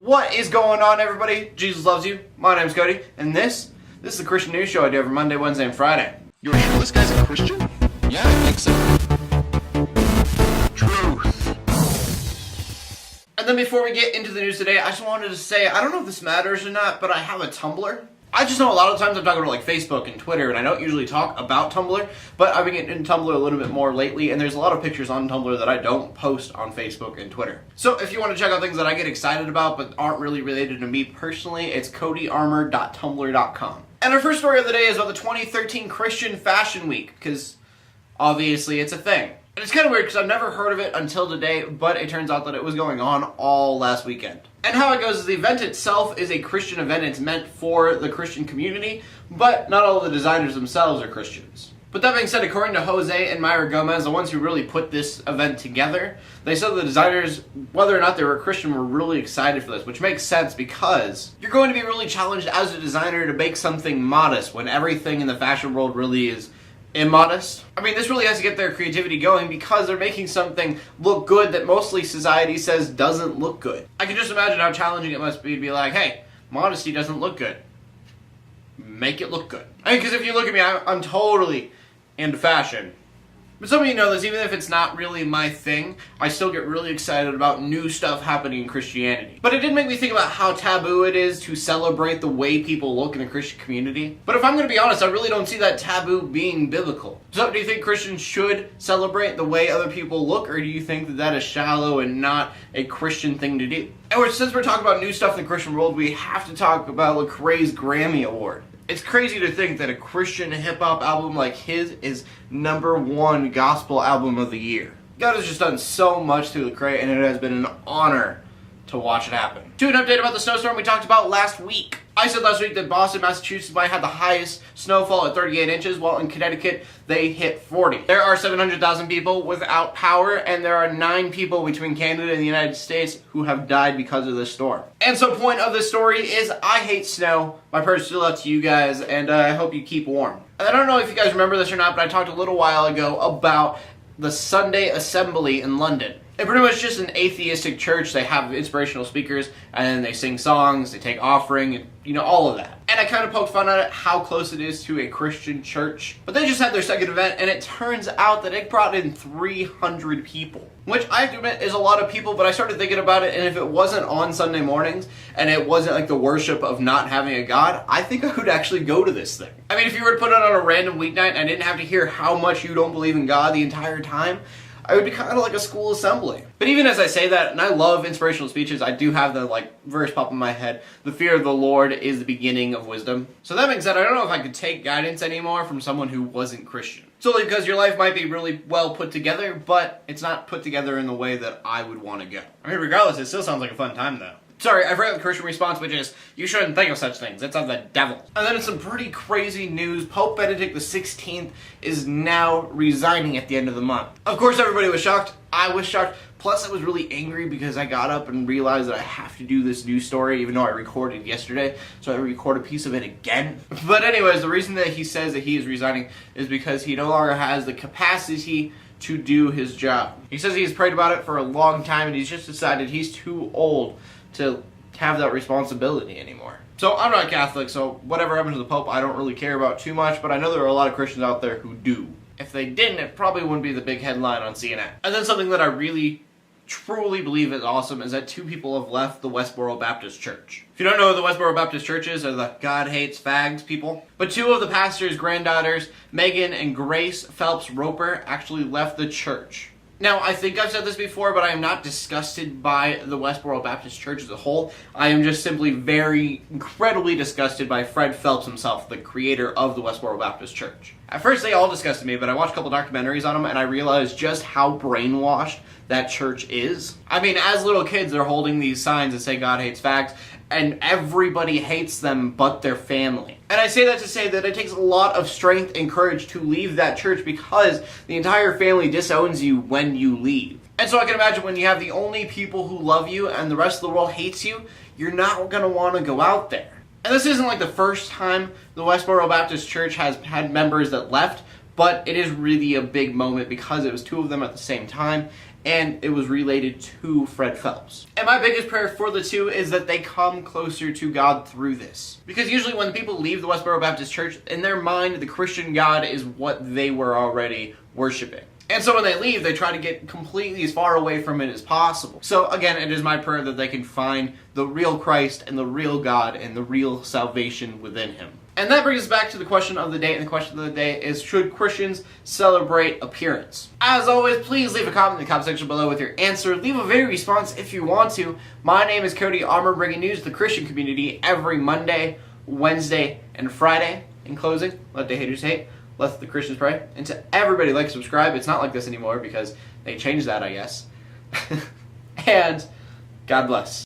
What is going on, everybody? Jesus loves you. My name's Cody, and this is the Christian News Show I do every Monday, Wednesday, and Friday. You're sure this guy's a Christian? Yeah, I think so. Truth. And then before we get into the news today, I just wanted to say, I don't know if this matters or not, but I have a Tumblr. I just know a lot of times I'm talking about like Facebook and Twitter, and I don't usually talk about Tumblr, but I've been getting into Tumblr a little bit more lately, and there's a lot of pictures on Tumblr that I don't post on Facebook and Twitter. So if you want to check out things that I get excited about but aren't really related to me personally, it's codyarmor.tumblr.com. And our first story of the day is about the 2013 Christian Fashion Week, because obviously it's a thing. And it's kind of weird because I've never heard of it until today, but it turns out that it was going on all last weekend. And how it goes is the event itself is a Christian event. It's meant for the Christian community, but not all of the designers themselves are Christians. But that being said, according to Jose and Myra Gomez, the ones who really put this event together, they said the designers, whether or not they were a Christian, were really excited for this, which makes sense because you're going to be really challenged as a designer to make something modest when everything in the fashion world really is immodest. I mean, this really has to get their creativity going because they're making something look good that mostly society says doesn't look good. I can just imagine how challenging it must be to be like, hey, modesty doesn't look good. Make it look good. I mean, because if you look at me, I'm totally into fashion. But some of you know this, even if it's not really my thing, I still get really excited about new stuff happening in Christianity. But it did make me think about how taboo it is to celebrate the way people look in the Christian community. But if I'm going to be honest, I really don't see that taboo being biblical. So do you think Christians should celebrate the way other people look, or do you think that that is shallow and not a Christian thing to do? And since we're talking about new stuff in the Christian world, we have to talk about Lecrae's Grammy Award. It's crazy to think that a Christian hip-hop album like his is #1 gospel album of the year. God has just done so much through Lecrae, and it has been an honor to watch it happen. To an update about the snowstorm we talked about last week. I said last week that Boston, Massachusetts might have the highest snowfall at 38 inches, while in Connecticut they hit 40. There are 700,000 people without power, and there are 9 people between Canada and the United States who have died because of this storm. And so point of this story is I hate snow. My prayers still out to you guys, and I hope you keep warm. And I don't know if you guys remember this or not, but I talked a little while ago about the Sunday Assembly in London. It's pretty much just an atheistic church. They have inspirational speakers, and then they sing songs, they take offering, and all of that. And I kind of poked fun at it, how close it is to a Christian church. But they just had their second event, and it turns out that it brought in 300 people. Which I have to admit is a lot of people, but I started thinking about it, and if it wasn't on Sunday mornings, and it wasn't like the worship of not having a God, I think I would actually go to this thing. I mean, if you were to put it on a random weeknight, and I didn't have to hear how much you don't believe in God the entire time, I would be kind of like a school assembly. But even as I say that, and I love inspirational speeches, I do have the verse pop in my head, the fear of the Lord is the beginning of wisdom. So that being said, I don't know if I could take guidance anymore from someone who wasn't Christian. Solely because your life might be really well put together, but it's not put together in the way that I would want to go. I mean, regardless, it still sounds like a fun time though. Sorry, I forgot the Christian response, which is, you shouldn't think of such things. It's of the devil. And then in some pretty crazy news, Pope Benedict XVI is now resigning at the end of the month. Of course, everybody was shocked. I was shocked. Plus, I was really angry because I got up and realized that I have to do this news story, even though I recorded yesterday, so I record a piece of it again. But anyways, the reason that he says that he is resigning is because he no longer has the capacity to do his job. He says he's prayed about it for a long time, and he's just decided he's too old to have that responsibility anymore. So I'm not Catholic, so whatever happens to the Pope I don't really care about too much, but I know there are a lot of Christians out there who do. If they didn't, it probably wouldn't be the big headline on CNN. And then something that I really truly believe is awesome is that 2 people have left the Westboro Baptist Church. If you don't know who the Westboro Baptist Church is, they're the God hates fags people. But 2 of the pastor's granddaughters, Megan and Grace Phelps Roper, actually left the church. Now, I think I've said this before, but I am not disgusted by the Westboro Baptist Church as a whole. I am just simply incredibly disgusted by Fred Phelps himself, the creator of the Westboro Baptist Church. At first, they all disgusted me, but I watched a couple documentaries on them, and I realized just how brainwashed that church is. I mean, as little kids, they're holding these signs that say God hates fags, and everybody hates them but their family. And I say that to say that it takes a lot of strength and courage to leave that church because the entire family disowns you when you leave. And so I can imagine when you have the only people who love you and the rest of the world hates you, you're not going to want to go out there. And this isn't like the first time the Westboro Baptist Church has had members that left, but it is really a big moment because it was 2 of them at the same time, and it was related to Fred Phelps. And my biggest prayer for the two is that they come closer to God through this. Because usually when people leave the Westboro Baptist Church, in their mind, the Christian God is what they were already worshiping. And so when they leave, they try to get completely as far away from it as possible. So again, it is my prayer that they can find the real Christ and the real God and the real salvation within Him. And that brings us back to the question of the day, and the question of the day is, should Christians celebrate appearance? As always, please leave a comment in the comment section below with your answer. Leave a video response if you want to. My name is Cody Armour, bringing news to the Christian community every Monday, Wednesday, and Friday. In closing, let the haters hate, let the Christians pray. And to everybody, like, subscribe. It's not like this anymore because they changed that, I guess. And God bless.